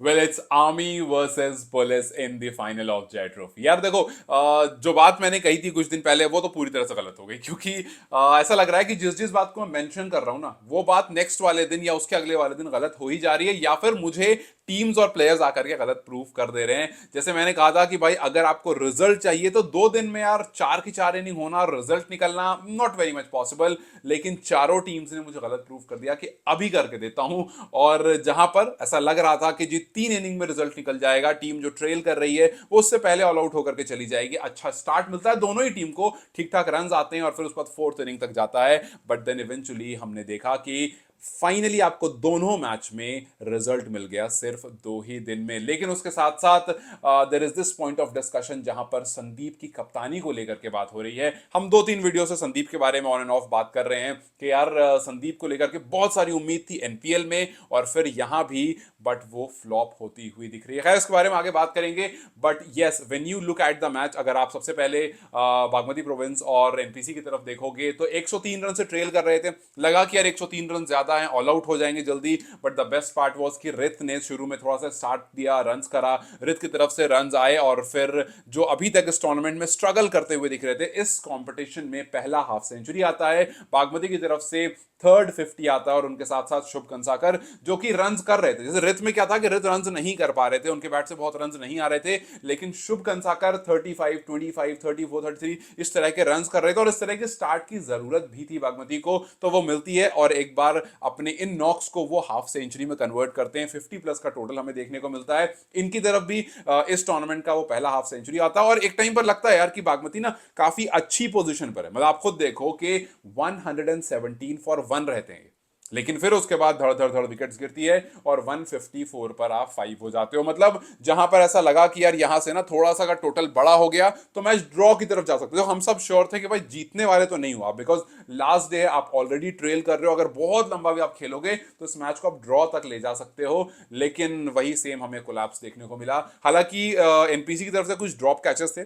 Well it's army versus police in the final of जय trophy. यार देखो, जो बात मैंने कही थी कुछ दिन पहले वो तो पूरी तरह से गलत हो गई, क्योंकि ऐसा लग रहा है कि जिस जिस बात को मैं मेंशन कर रहा हूं ना, वो बात नेक्स्ट वाले दिन या उसके अगले वाले दिन गलत हो ही जा रही है, या फिर मुझे टीम्स और प्लेयर्स आकर के गलत प्रूव कर दे रहे हैं। जैसे मैंने कहा था कि भाई अगर आपको रिजल्ट चाहिए तो 2 दिन में यार 4 की 4 इनिंग होना और रिजल्ट निकलना नॉट वेरी मच पॉसिबल, लेकिन चारों टीम्स ने मुझे गलत प्रूव कर दिया कि अभी करके देता हूं। और जहां पर ऐसा लग रहा था कि जी 3 इनिंग में रिजल्ट निकल जाएगा, टीम जो ट्रेल कर रही है वो उससे पहले ऑल आउट होकर के चली जाएगी, अच्छा स्टार्ट मिलता है दोनों ही टीम को, ठीक ठाक रन आते हैं और फिर उसके बाद 4th इनिंग तक जाता है। बट देन इवेंचुअली हमने देखा कि फाइनली आपको दोनों मैच में रिजल्ट मिल गया सिर्फ 2 ही दिन में। लेकिन उसके साथ साथ there is this point of discussion जहां पर संदीप की कप्तानी को लेकर के बात हो रही है। हम 2-3 वीडियो से संदीप के बारे में ऑन एंड ऑफ बात कर रहे हैं कि यार संदीप को लेकर के बहुत सारी उम्मीद थी एनपीएल में और फिर यहां भी, बट वो फ्लॉप होती हुई दिख रही है। खैर इसके बारे में आगे बात करेंगे। But yes, when you look at the match, अगर आप सबसे पहले बागमती प्रोविंस और एनपीसी की तरफ देखोगे तो 103 रन से ट्रेल कर रहे थे, लगा कि यार 103 रन ज्यादा है, ऑल आउट हो जाएंगे जल्दी। But the best part was कि रित ने शुरू में थोड़ा सा स्टार्ट दिया, रन्स करा, रित की तरफ से रन्स आए और फिर जो अभी तक इस टूर्नामेंट में स्ट्रगल करते हुए दिख रहे थे, इस कंपटीशन में पहला हाफ सेंचुरी आता है बागमती की तरफ से, थर्ड 50 आता है और उनके साथ साथ शुभ कंसाकर जो कि रन्स कर रहे थे। जैसे रित में क्या था कि रित रन्स नहीं कर पा रहे थे, उनके बैट से बहुत रन्स नहीं आ रहे थे, लेकिन शुभ कंसाकर 35, 25, 34, 33 इस तरह के रन्स कर रहे थे और इस तरह के स्टार्ट की जरूरत भी थी बागमती को, तो वो मिलती है और एक बार अपने इन नॉक्स को वो हाफ सेंचुरी में कन्वर्ट करते हैं। 50+ का टोटल हमें देखने को मिलता है। इनकी तरफ भी इस टूर्नामेंट का वो पहला हाफ सेंचुरी आता है और एक टाइम पर लगता है यार कि बागमती ना काफी अच्छी पोजीशन पर है। मतलब आप खुद देखो कि 117 फॉर 1 रहते हैं, लेकिन फिर उसके बाद धड़ धड़ धड़ विकेट्स गिरती है और 154 पर आप 5 हो जाते हो। मतलब जहां पर ऐसा लगा कि यार यहां से ना थोड़ा सा अगर टोटल बड़ा हो गया तो मैच ड्रॉ की तरफ जा सकते हो। हम सब श्योर थे कि भाई जीतने वाले तो नहीं हुआ, बिकॉज लास्ट डे आप ऑलरेडी ट्रेल कर रहे हो, अगर बहुत लंबा भी आप खेलोगे तो इस मैच को आप ड्रॉ तक ले जा सकते हो। लेकिन वही सेम हमें कोलैप्स देखने को मिला। हालांकि एनपीसी की तरफ से कुछ ड्रॉप कैचेस थे,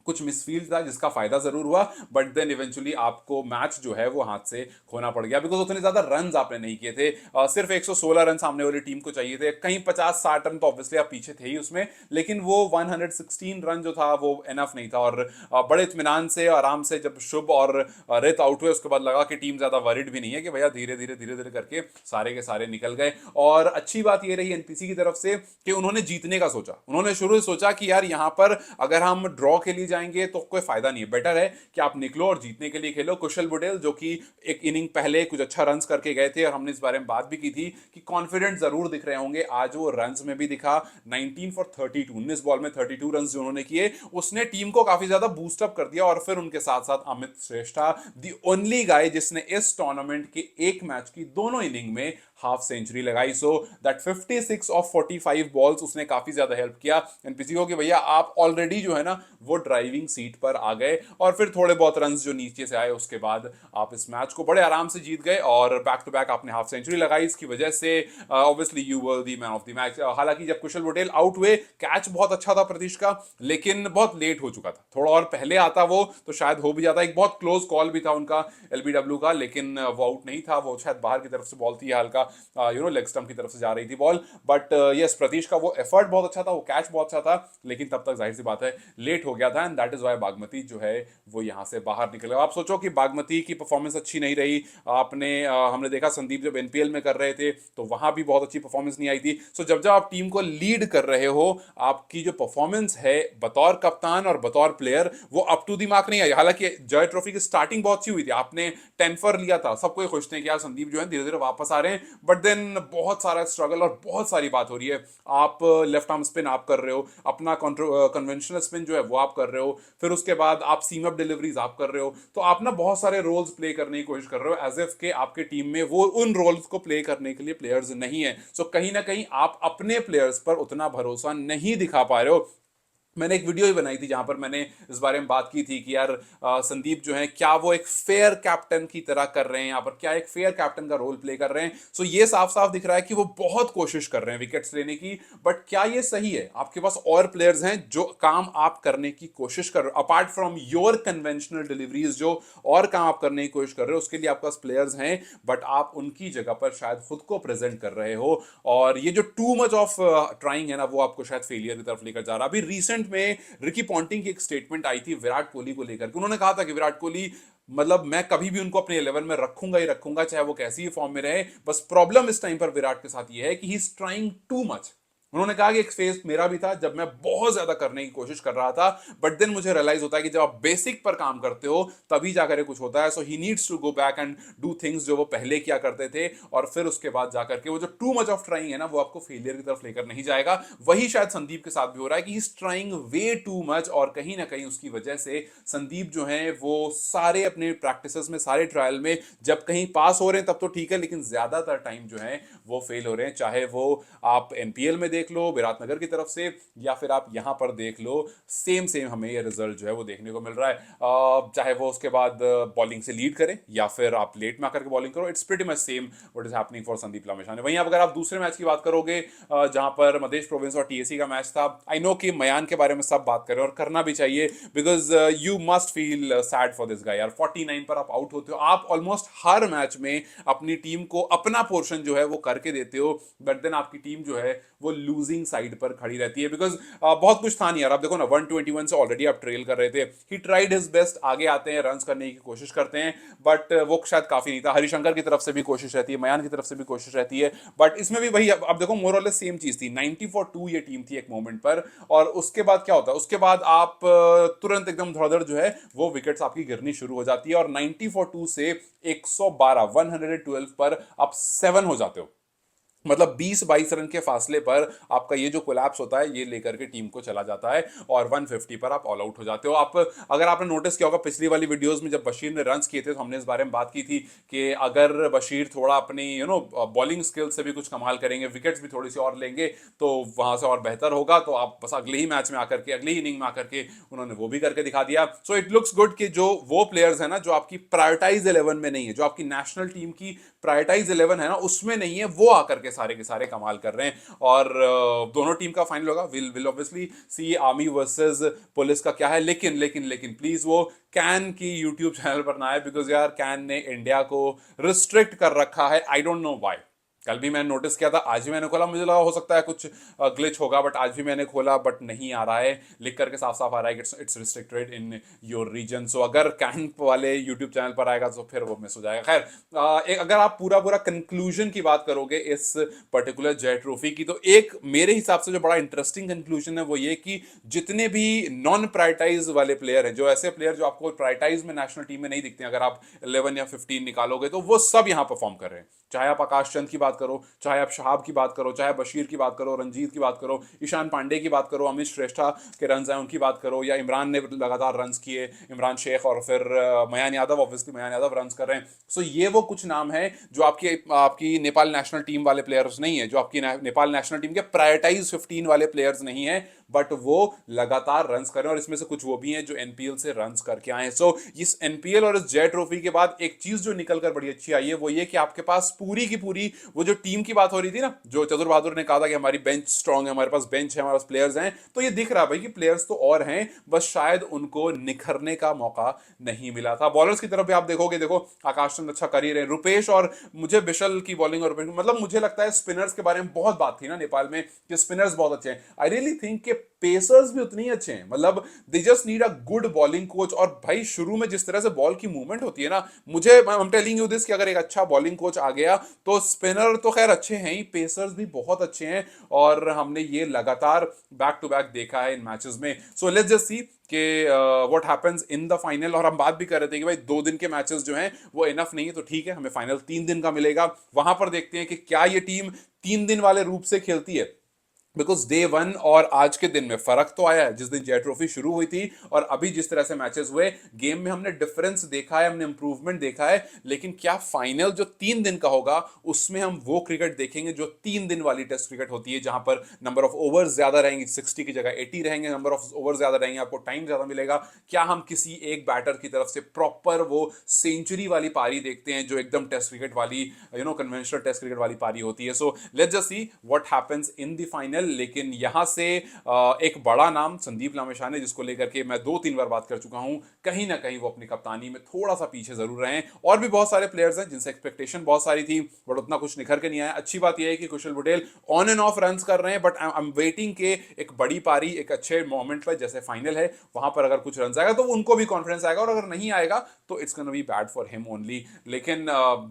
कुछ मिसफील्ड था जिसका फायदा जरूर हुआ, बट देन इवेंचुअली आपको मैच जो है वो हाथ से खोना पड़ गया, बिकॉज उतने ज्यादा रन आपने नहीं किए थे। सिर्फ 116 रन सामने वाली टीम को चाहिए थे, कहीं 50-60 रन तो ऑब्वियसली आप पीछे थे ही उसमें, लेकिन वो 116 रन जो था वो एनफ नहीं था। और बड़े इत्मीनान से आराम से जब शुभ और रित आउट हुए उसके बाद लगा कि टीम ज्यादा वरिड भी नहीं है, कि भैया धीरे धीरे धीरे धीरे करके सारे के सारे निकल गए। और अच्छी बात ये रही एनपीसी की तरफ से कि उन्होंने जीतने का सोचा। उन्होंने शुरू से सोचा कि यार यहां पर अगर हम ड्रॉ के लिए जाएंगे तो कोई फायदा नहीं है, बेटर है कि आप निकलो और जीतने के लिए खेलो। कुशल बुटेल जो कि एक इनिंग पहले कुछ अच्छा रन्स करके गए थे और हमने इस बारे में बात भी की थी कि कॉन्फिडेंट जरूर दिख रहे होंगे, आज वो रन्स में भी दिखा। 19 फॉर 32, 19 बॉल में 32 रन जो उन्होंने किए उसने टीम को काफी ज्यादा बूस्टअप कर दिया। और फिर उनके साथ साथ अमित श्रेष्ठा, द ओनली गाय जिसने इस टूर्नामेंट के एक मैच की दोनों इनिंग में हाफ सेंचुरी लगाई। सो दैट 56 ऑफ 45 बॉल्स उसने काफी ज्यादा हेल्प किया एनपीसी को कि भैया आप ऑलरेडी जो है ना वो ड्राइविंग सीट पर आ गए। और फिर थोड़े बहुत रन जो नीचे से आए उसके बाद आप इस मैच को बड़े आराम से जीत गए और बैक टू बैक आपने हाफ सेंचुरी लगाई। इसकी वजह से obviously you were the man of the match. हालांकि जब कुशल पटेल आउट हुए, कैच बहुत अच्छा था प्रतीश का, लेकिन बहुत लेट हो चुका था। थोड़ा और पहले आता वो तो शायद हो भी जाता। एक बहुत क्लोज कॉल भी था उनका एलबीडब्ल्यू का, लेकिन वो आउट नहीं था, वो शायद बाहर की तरफ से बॉल थी, हल्का लेग स्टंप की तरफ से जा रही थी बॉल। बट यस, प्रतीश का वो एफर्ट बहुत अच्छा था, वो कैच बहुत अच्छा था, लेकिन तब तक जाहिर सी बात है लेट हो गया था and that is why Bagmati जो है वो यहां से बाहर निकल गया। आप सोचो कि बागमती की परफॉर्मेंस अच्छी नहीं रही। आपने हमने देखा संदीप जब एनपीएल में कर रहे थे तो वहां भी बहुत अच्छी परफॉर्मेंस नहीं आई थी। सो जब जब आप टीम को लीड कर रहे हो, आपकी जो परफॉर्मेंस है बतौर कप्तान और बतौर प्लेयर वो अप टू द मार्क नहीं आई। हालांकि जय ट्रॉफी की स्टार्टिंग बहुत अच्छी हुई थी, आपने 10 फॉर लिया था, सबको खुश थे कि यार संदीप जो है धीरे धीरे वापस आ रहे हैं। बट देन बहुत सारा स्ट्रगल और बहुत सारी बात हो रही है। आप लेफ्ट आर्म स्पिन आप कर रहे हो, अपना कन्वेंशनल स्पिन जो है वो आप कर रहे हो, फिर उसके बाद आप सीम अप डिलीवरीज आप कर रहे हो, तो आप ना बहुत सारे रोल्स प्ले करने की कोशिश कर रहे हो एज इफ के आपके टीम में वो उन रोल्स को प्ले करने के लिए प्लेयर्स नहीं है। सो कहीं ना कहीं आप अपने प्लेयर्स पर उतना भरोसा नहीं दिखा पा रहे हो। मैंने एक वीडियो ही बनाई थी जहां पर मैंने इस बारे में बात की थी कि यार संदीप जो है क्या वो एक फेयर कैप्टन की तरह कर रहे हैं यहाँ पर, क्या एक फेयर कैप्टन का रोल प्ले कर रहे हैं। सो ये साफ साफ दिख रहा है कि वो बहुत कोशिश कर रहे हैं विकेट्स लेने की, बट क्या ये सही है? आपके पास और प्लेयर्स हैं जो काम आप करने की कोशिश कर रहे हो, apart from your conventional deliveries, जो और काम आप करने की कोशिश कर रहे हो उसके लिए आपके पास प्लेयर्स हैं, बट आप उनकी जगह पर शायद खुद को प्रेजेंट कर रहे हो। और ये जो टू मच ऑफ ट्राइंग है ना, वो आपको शायद फेलियर की तरफ लेकर जा रहा है। अभी रिसेंट में रिकी पॉन्टिंग की एक स्टेटमेंट आई थी विराट कोहली को लेकर के, उन्होंने कहा था कि विराट कोहली मतलब मैं कभी भी उनको अपने 11 में रखूंगा ही रखूंगा, चाहे वो कैसी ही फॉर्म में रहे। बस प्रॉब्लम इस टाइम पर विराट के साथ ये है कि he is trying too much. उन्होंने कहा कि एक फेज मेरा भी था जब मैं बहुत ज्यादा करने की कोशिश कर रहा था, बट देन मुझे रियलाइज होता है कि जब आप बेसिक पर काम करते हो तभी जाकर कुछ होता है। So he needs to go back and do things जो वो पहले किया करते थे, और फिर उसके बाद जाकर के वो जो टू मच ऑफ ट्राइंग है ना, वो आपको फेलियर की तरफ लेकर नहीं जाएगा। वही शायद संदीप के साथ भी हो रहा है कि is trying way too much, और कहीं ना कहीं उसकी वजह से संदीप जो है वो सारे अपने प्रैक्टिसेस में, सारे ट्रायल में जब कहीं पास हो रहे हैं तब तो ठीक है, लेकिन ज्यादातर टाइम जो है वो फेल हो रहे हैं। चाहे वो आप एनपीएल में देख लो विराटनगर की तरफ से, या फिर आप यहां पर देख लो, सेम सेम हमें ये रिजल्ट जो है वो देखने को मिल रहा है। चाहे वो उसके बाद बॉलिंग से लीड करें या फिर आप लेट में आकर के बॉलिंग करो, it's pretty much same what is happening for Sandeep Lamichhane. वहीं अगर आप दूसरे मैच की बात करोगे जहां पर मध्य प्रोविंस और टीएससी का मैच था, आई नो कि मयान के बारे में सब बात करें और करना भी चाहिए, because you must feel sad for this guy यार। 49 पर आप आउट होते हो, आप ऑलमोस्ट हर मैच में अपनी टीम को अपना पोर्शन जो है वो करके देते हो, बट देन आपकी टीम जो है वो लूजिंग साइड पर खड़ी रहती है। बिकॉज बहुत कुछ था नहीं यार, आप देखो ना 121 से ऑलरेडी आप ट्रेल कर रहे थे, ही ट्राइड हिज बेस्ट, आगे आते हैं रन करने की कोशिश करते हैं, बट वो शायद काफी नहीं था। हरिशंकर की तरफ से भी कोशिश रहती है, मयान की तरफ से भी कोशिश रहती है, बट इसमें भी वही अब देखो मोर और लेस सेम चीज थी। 90 फॉर 2 ये टीम थी एक मोमेंट पर, और उसके बाद क्या होता है, उसके बाद आप तुरंत एकदम धड़ाधड़ जो है वो विकेट्स आपकी गिरनी शुरू हो जाती है, और 90 फॉर 2 से 112 112 पर आप 7 हो जाते हो। मतलब 20-22 रन के फासले पर आपका ये जो कोलैप्स होता है ये लेकर के टीम को चला जाता है, और 150 पर आप ऑल आउट हो जाते हो। आप अगर आपने नोटिस किया होगा पिछली वाली वीडियोस में जब बशीर ने रन्स किए थे तो हमने इस बारे में बात की थी कि अगर बशीर थोड़ा अपनी बॉलिंग स्किल से भी कुछ कमाल करेंगे, विकेट्स भी थोड़ी सी और लेंगे, तो वहां से और बेहतर होगा। तो आप बस अगले ही मैच में आकर के, अगली इनिंग में आकर के उन्होंने वो भी करके दिखा दिया। सो इट लुक्स गुड कि जो वो प्लेयर्स है ना जो आपकी प्रायोरिटाइज 11 में नहीं है, जो आपकी नेशनल टीम की प्रायोरिटाइज 11 है ना उसमें नहीं है, वो आकर के सारे के सारे कमाल कर रहे हैं। और दोनों टीम का फाइनल होगा, will obviously see army versus police का क्या है। लेकिन लेकिन लेकिन प्लीज वो कैन की यूट्यूब चैनल पर ना आए, बिकॉज यार कैन ने इंडिया को रिस्ट्रिक्ट कर रखा है, आई डोंट नो व्हाई। कल भी मैंने नोटिस किया था, आज भी मैंने खोला, मुझे लगा हो सकता है कुछ ग्लिच होगा, बट आज भी मैंने खोला बट नहीं आ रहा है, लिख करके साफ साफ आ रहा है कि it's restricted in your region. So अगर कैंप वाले यूट्यूब चैनल पर आएगा तो फिर वो मिस हो जाएगा। खैर अगर आप पूरा पूरा कंक्लूजन की बात करोगे इस पर्टिकुलर जय ट्रॉफी की, तो एक मेरे हिसाब से जो बड़ा इंटरेस्टिंग कंक्लूजन है वो ये कि जितने भी नॉन प्रायोरिटाइज वाले प्लेयर हैं, जो ऐसे प्लेयर जो आपको प्रायोरिटाइज में नेशनल टीम में नहीं दिखते, अगर आप 11 या 15 निकालोगे तो वो सब यहां परफॉर्म कर रहे हैं। चाहे आप आकाश चंद की बात करो, चाहे आप शहाब की बात करो, चाहे बशीर की बात करो, रंजीत की बात करो, ईशान पांडे की बात करो, अमित श्रेष्ठा के रन हैं उनकी बात करो, या इमरान ने लगातार रन किए, इमरान शेख, और फिर मयान यादव, ऑब्वियसली मयान यादव रन कर रहे हैं। सो ये वो कुछ नाम है जो आपकी आपकी नेपाल नेशनल टीम वाले प्लेयर्स नहीं है, जो आपकी नेपाल नेशनल टीम के प्रायोरिटाइज 15 वाले प्लेयर्स नहीं है, बट वो लगातार रन कर रहे हैं, और इसमें से कुछ वो भी हैं जो एनपीएल से रन करके आए हैं। सो इस एनपीएल और इस जय ट्रॉफी के बाद एक चीज जो निकल कर बड़ी अच्छी आई है वो ये कि आपके पास पूरी की पूरी वो जो टीम की बात हो रही थी ना, जो चतुर बहादुर ने कहा था कि हमारी बेंच स्ट्रांग है, हमारे पास बेंच है, हमारे पास प्लेयर्स हैं, तो ये दिख रहा है भाई कि प्लेयर्स तो और हैं, बस शायद उनको निखरने का मौका नहीं मिला था। बॉलर्स की तरफ भी आप देखोगे, देखो आकाश चंद अच्छा कर ही रहे, रुपेश, और मुझे बिशल की बॉलिंग, और मतलब मुझे लगता है स्पिनर्स के बारे में बहुत बात थी ना नेपाल में कि स्पिनर्स बहुत अच्छे हैं। आई रियली थिंक कि पेसर्स भी उतनी अच्छे हैं, मतलब they just need a good bowling coach. और भाई शुरू में जिस तरह से बॉल की मूवमेंट होती है ना, मुझे I am telling you this कि अगर एक अच्छा बॉलिंग कोच आ गया तो स्पिनर तो खैर अच्छे हैं ही, पेसर्स भी बहुत अच्छे हैं, और हमने ये लगातार बैक टू बैक देखा है इन मैचेस में। सो लेट्स जस्ट सी कि what happens in the final. और हम बात भी कर रहे थे कि भाई 2 दिन के मैचेस जो हैं वो इनफ नहीं है, तो ठीक है हमें फाइनल 3 दिन का मिलेगा, वहां पर देखते हैं कि क्या ये टीम 3 दिन वाले रूप से खेलती है। बिकॉज डे वन और आज के दिन में फर्क तो आया है। जिस दिन जय ट्रॉफी शुरू हुई थी और अभी जिस तरह से मैचेस हुए, गेम में हमने डिफरेंस देखा है, हमने इंप्रूवमेंट देखा है। लेकिन क्या फाइनल जो 3 दिन का होगा उसमें हम वो क्रिकेट देखेंगे जो 3 दिन वाली टेस्ट क्रिकेट होती है, जहां पर नंबर ऑफ ओवर्स ज्यादा रहेंगे, 60 की जगह 80 रहेंगे, नंबर ऑफ ओवर ज्यादा रहेंगे, आपको टाइम ज्यादा मिलेगा। क्या हम किसी एक बैटर की तरफ से प्रॉपर वो सेंचुरी वाली पारी देखते हैं जो एकदम टेस्ट क्रिकेट वाली, कन्वेंशनल टेस्ट क्रिकेट वाली पारी होती है। So let's just see what happens in the final. लेकिन यहां से एक बड़ा नाम संदीप लामिछाने, जिसको लेकर के मैं 2-3 बार बात कर चुका हूं, कहीं ना कहीं वो अपनी कप्तानी में थोड़ा सा पीछे जरूर रहे हैं। और भी बहुत सारे प्लेयर्स हैं जिनसे एक्सपेक्टेशन बहुत सारी थी बट उतना कुछ निखर के नहीं आया। अच्छी बात यह है कि Kushal Patel on and off run कर रहे हैं, बट आई एम वेटिंग के एक बड़ी पारी, एक अच्छे मोमेंट पर जैसे फाइनल है वहां पर अगर कुछ रन आएगा तो उनको भी कॉन्फिडेंस आएगा, और अगर नहीं आएगा तो it's gonna be bad for him only. लेकिन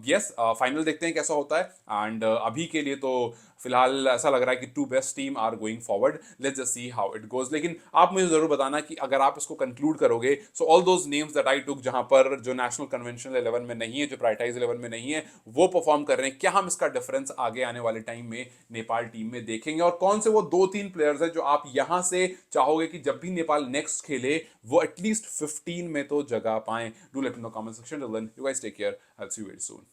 यस, फाइनल देखते हैं कैसा होता है। एंड अभी के लिए तो फिलहाल ऐसा लग रहा है कि two best team are going forward. Let's just see how it goes. लेकिन आप मुझे जरूर बताना कि अगर आप इसको कंक्लूड करोगे, so all those names that I took, जहां पर जो नेशनल कन्वेंशनल 11 में नहीं है, जो प्रायोरिटाइज 11 में नहीं है, वो परफॉर्म कर रहे हैं, क्या हम इसका डिफरेंस आगे आने वाले टाइम में नेपाल टीम में देखेंगे? और कौन से वो 2-3 प्लेयर्स हैं जो आप यहां से चाहोगे कि जब भी नेपाल नेक्स्ट खेले वो एटलीस्ट 15 में तो जगह पाएं? Do let me know comment section. Till then, you guys take care, I will see you very soon.